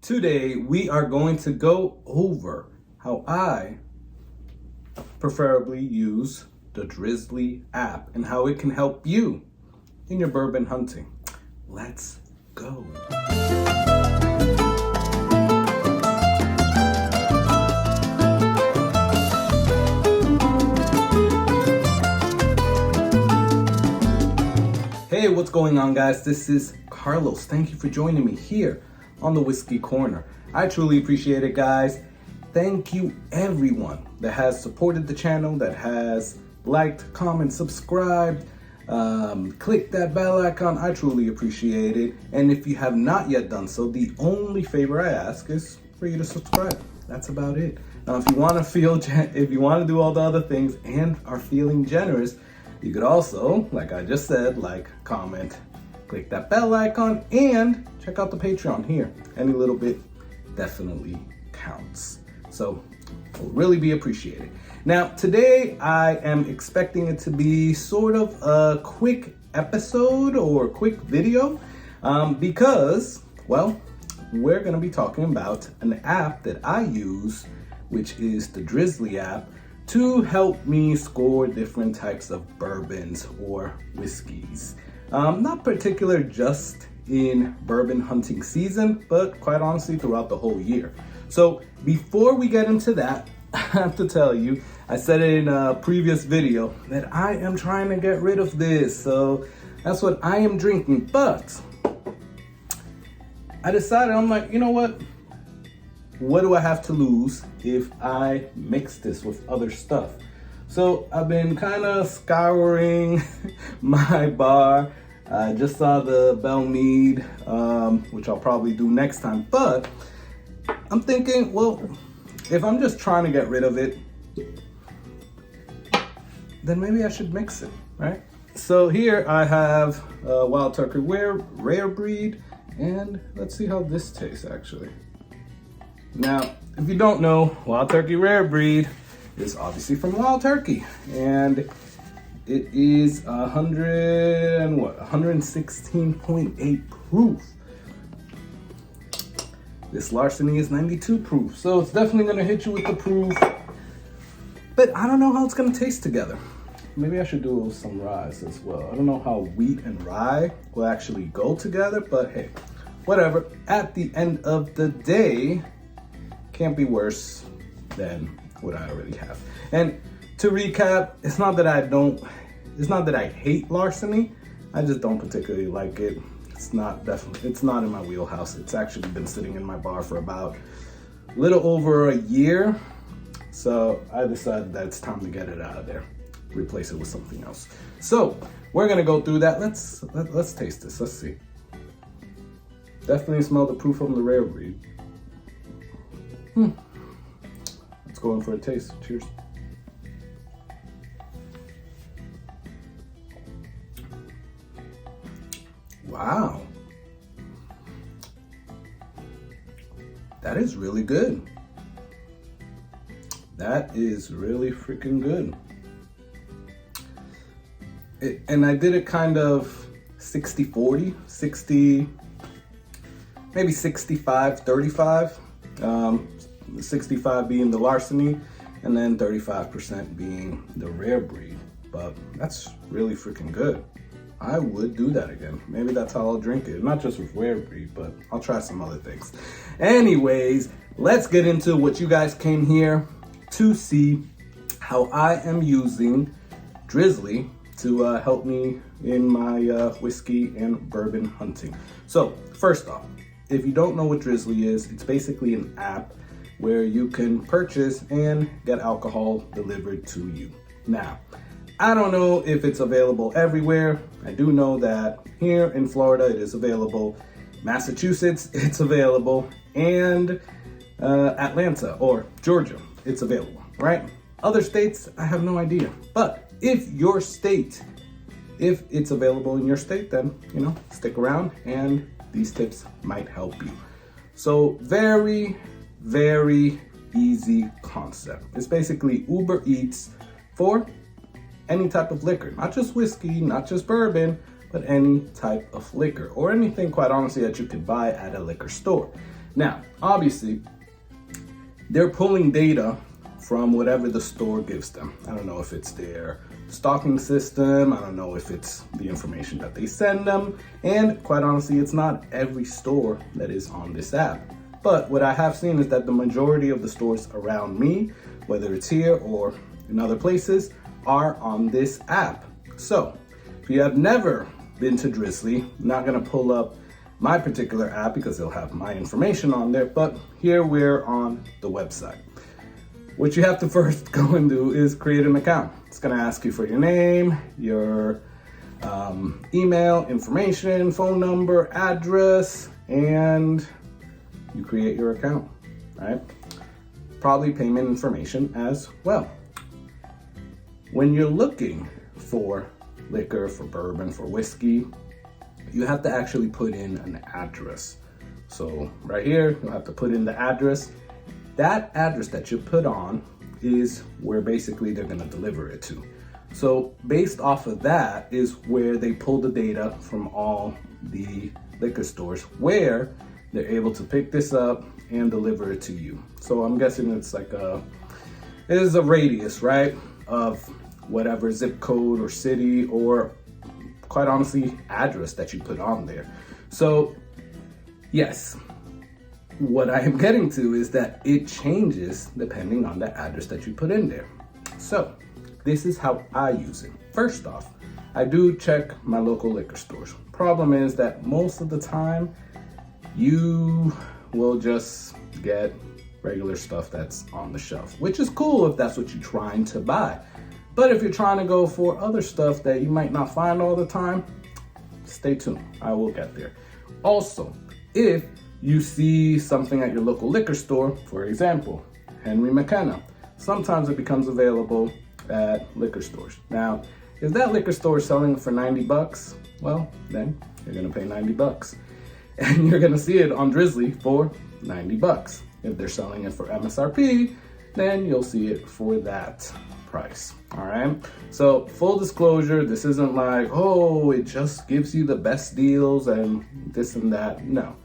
Today, we are going to go over how I preferably use the Drizly app and how it can help you in your bourbon hunting. Let's go. Hey, what's going on, guys? This is Carlos. Thank you for joining me here on the Whiskey Corner. I truly appreciate it, guys. Thank you everyone that has supported the channel, that has liked, comment, subscribed, click that bell icon. I truly appreciate it. And if you have not yet done so, the only favor I ask is for you to subscribe. That's about it. Now, if you want to do all the other things and are feeling generous, you could also, like I just said, like, comment, click that bell icon, and check out the Patreon here. Any little bit definitely counts. So will really be appreciated. Now, today I am expecting it to be sort of a quick episode or quick video because, well, we're going to be talking about an app that I use, which is the Drizly app, to help me score different types of bourbons or whiskeys. Not particular just in bourbon hunting season, but quite honestly throughout the whole year. So before we get into that, I have to tell you, I said it in a previous video that I am trying to get rid of this. So that's what I am drinking. But I decided, I'm like, you know what do I have to lose if I mix this with other stuff? So I've been kind of scouring my bar. I just saw the Bell Mead, which I'll probably do next time. But I'm thinking, well, if I'm just trying to get rid of it, then maybe I should mix it, right? So here I have Wild Turkey Rare Breed, and let's see how this tastes actually. Now, if you don't know, Wild Turkey Rare Breed is obviously from Wild Turkey, and it is 116.8 proof. This Larceny is 92 proof, so it's definitely gonna hit you with the proof, but I don't know how it's gonna taste together. Maybe I should do some rye as well. I don't know how wheat and rye will actually go together, but hey, whatever. At the end of the day, can't be worse than what I already have. And to recap, it's not that I hate Larceny. I just don't particularly like it. It's not in my wheelhouse. It's actually been sitting in my bar for about a little over a year. So I decided that it's time to get it out of there. Replace it with something else. So we're gonna go through that. Let's taste this. Let's see. Definitely smell the proof from the Rare Breed. Let's go in for a taste. Cheers. Wow. That is really good. That is really freaking good. And I did it kind of 60-40, 60, maybe 65-35. 65 being the Larceny, and then 35% being the Rare Breed. But that's really freaking good. I would do that again. Maybe that's how I'll drink it. Not just with Rare Breed, but I'll try some other things. Anyways, let's get into what you guys came here to see, how I am using Drizly to help me in my whiskey and bourbon hunting. So first off, if you don't know what Drizly is, it's basically an app where you can purchase and get alcohol delivered to you. Now, I don't know if it's available everywhere. I do know that here in Florida it is available. Massachusetts, it's available. And Atlanta or Georgia, it's available, right? Other states, I have no idea. But if it's available in your state, then, stick around and these tips might help you. So very, very easy concept. It's basically Uber Eats for any type of liquor, not just whiskey, not just bourbon, but any type of liquor or anything, quite honestly, that you could buy at a liquor store. Now, obviously, they're pulling data from whatever the store gives them. I don't know if it's their stocking system. I don't know if it's the information that they send them. And quite honestly, it's not every store that is on this app. But what I have seen is that the majority of the stores around me, whether it's here or in other places, are on this app. So if you have never been to Drizly, I'm not gonna pull up my particular app because it'll have my information on there, but here we're on the website. What you have to first go and do is create an account. It's gonna ask you for your name, your email, information, phone number, address, and you create your account, right? Probably payment information as well. When you're looking for liquor, for bourbon, for whiskey, you have to actually put in an address. So right here, you'll have to put in the address. That address that you put on is where basically they're gonna deliver it to. So based off of that is where they pull the data from all the liquor stores where they're able to pick this up and deliver it to you. So I'm guessing it's like it is a radius, right? Of whatever zip code or city or quite honestly, address that you put on there. So yes, what I am getting to is that it changes depending on the address that you put in there. So this is how I use it. First off, I do check my local liquor stores. Problem is that most of the time, you will just get regular stuff that's on the shelf, which is cool if that's what you're trying to buy. But if you're trying to go for other stuff that you might not find all the time, stay tuned, I will get there. Also, if you see something at your local liquor store, for example, Henry McKenna, sometimes it becomes available at liquor stores. Now, if that liquor store is selling for 90 bucks, well, then you're gonna pay 90 bucks. And you're gonna see it on Drizly for 90 bucks. If they're selling it for MSRP, then you'll see it for that price, all right? So full disclosure, this isn't like, oh, it just gives you the best deals and this and that, no.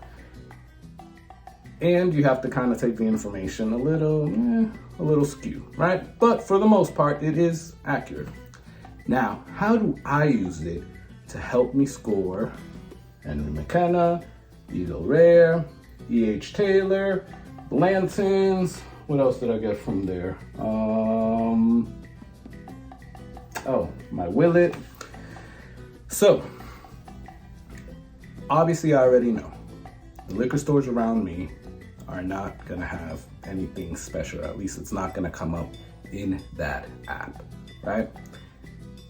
And you have to kind of take the information a little skew, right? But for the most part, it is accurate. Now, how do I use it to help me score Henry McKenna, Eagle Rare, E.H. Taylor, Blanton's? What else did I get from there? Oh, my Willet. So, obviously I already know the liquor stores around me are not gonna have anything special. At least it's not gonna come up in that app, right?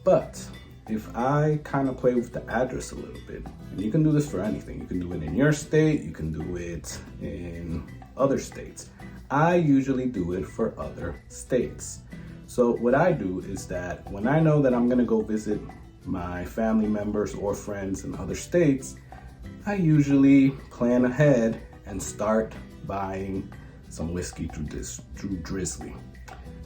But if I kind of play with the address a little bit, and you can do this for anything, you can do it in your state, you can do it in other states. I usually do it for other states. So what I do is that when I know that I'm gonna go visit my family members or friends in other states, I usually plan ahead and start buying some whiskey through Drizly.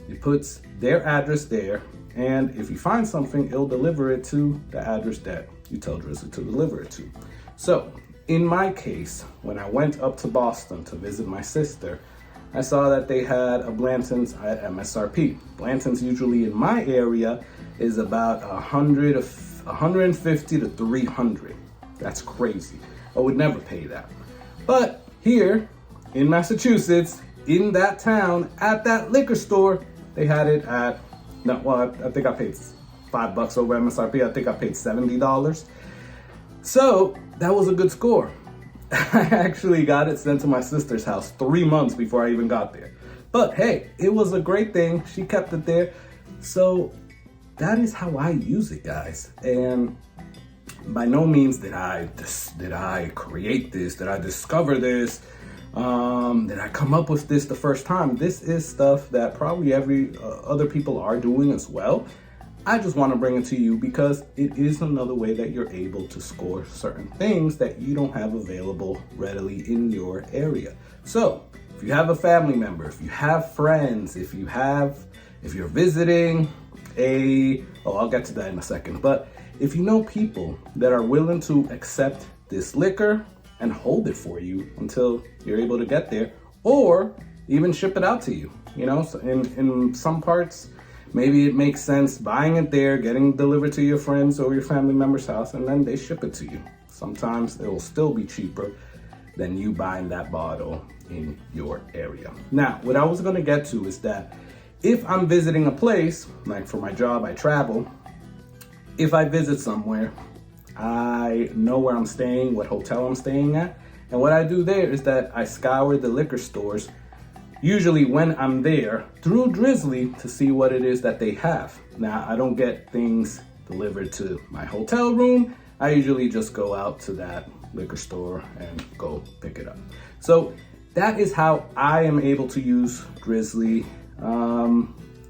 It puts their address there, and if you find something, it'll deliver it to the address that you tell Drizly to deliver it to. So in my case, when I went up to Boston to visit my sister, I saw that they had a Blanton's at MSRP. Blanton's usually in my area is about 150 to 300. That's crazy. I would never pay that. But here in Massachusetts, in that town, at that liquor store, they had it at, no, well, I think I paid $5 over MSRP. I think I paid $70. So that was a good score. I actually got it sent to my sister's house 3 months before I even got there. But hey, it was a great thing. She kept it there. So that is how I use it, guys. And by no means did I create this, did I discover this, did I come up with this the first time. This is stuff that probably every other people are doing as well. I just want to bring it to you because it is another way that you're able to score certain things that you don't have available readily in your area. So if you have a family member, if you have friends, if you're visiting I'll get to that in a second, but if you know people that are willing to accept this liquor, and hold it for you until you're able to get there, or even ship it out to you. You know, so in some parts, maybe it makes sense buying it there, getting it delivered to your friends or your family member's house, and then they ship it to you. Sometimes it will still be cheaper than you buying that bottle in your area. Now, what I was gonna get to is that if I'm visiting a place, like for my job, I travel. If I visit somewhere, I know where I'm staying, what hotel I'm staying at. And what I do there is that I scour the liquor stores, usually when I'm there, through Drizly to see what it is that they have. Now, I don't get things delivered to my hotel room. I usually just go out to that liquor store and go pick it up. So that is how I am able to use Drizly.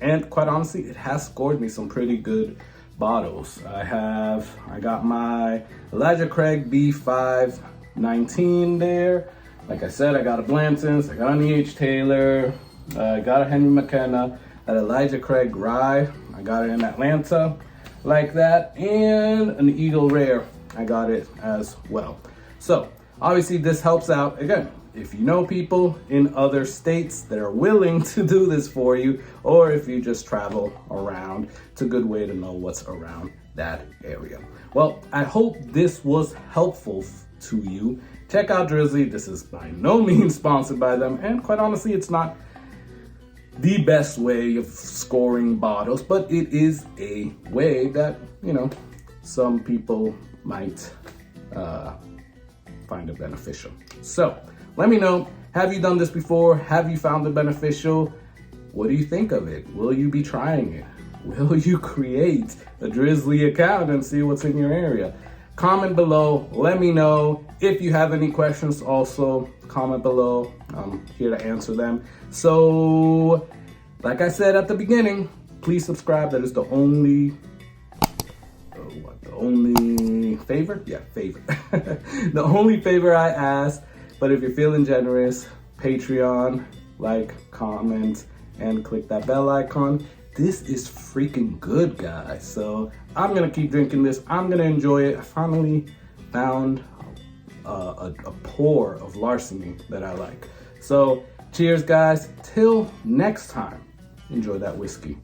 And quite honestly, it has scored me some pretty good bottles. I got my Elijah Craig B519 there. Like I said, I got a Blanton's, I got an E.H. Taylor, I got a Henry McKenna, an Elijah Craig Rye, I got it in Atlanta like that, and an Eagle Rare, I got it as well. So obviously this helps out. Again, if you know people in other states that are willing to do this for you, or if you just travel around, it's a good way to know what's around that area. Well, I hope this was helpful to you. Check out Drizly. This is by no means sponsored by them, and quite honestly, it's not the best way of scoring bottles, but it is a way that, you know, some people might find it beneficial. So let me know, have you done this before? Have you found it beneficial? What do you think of it? Will you be trying it? Will you create a Drizly account and see what's in your area? Comment below, let me know. If you have any questions, also comment below. I'm here to answer them. So, like I said at the beginning, please subscribe. That is the only favor? Yeah, favor. The only favor I ask. But if you're feeling generous, Patreon, like, comment, and click that bell icon. This is freaking good, guys. So I'm gonna keep drinking this. I'm gonna enjoy it. I finally found a pour of larceny that I like. So cheers, guys. Till next time, enjoy that whiskey.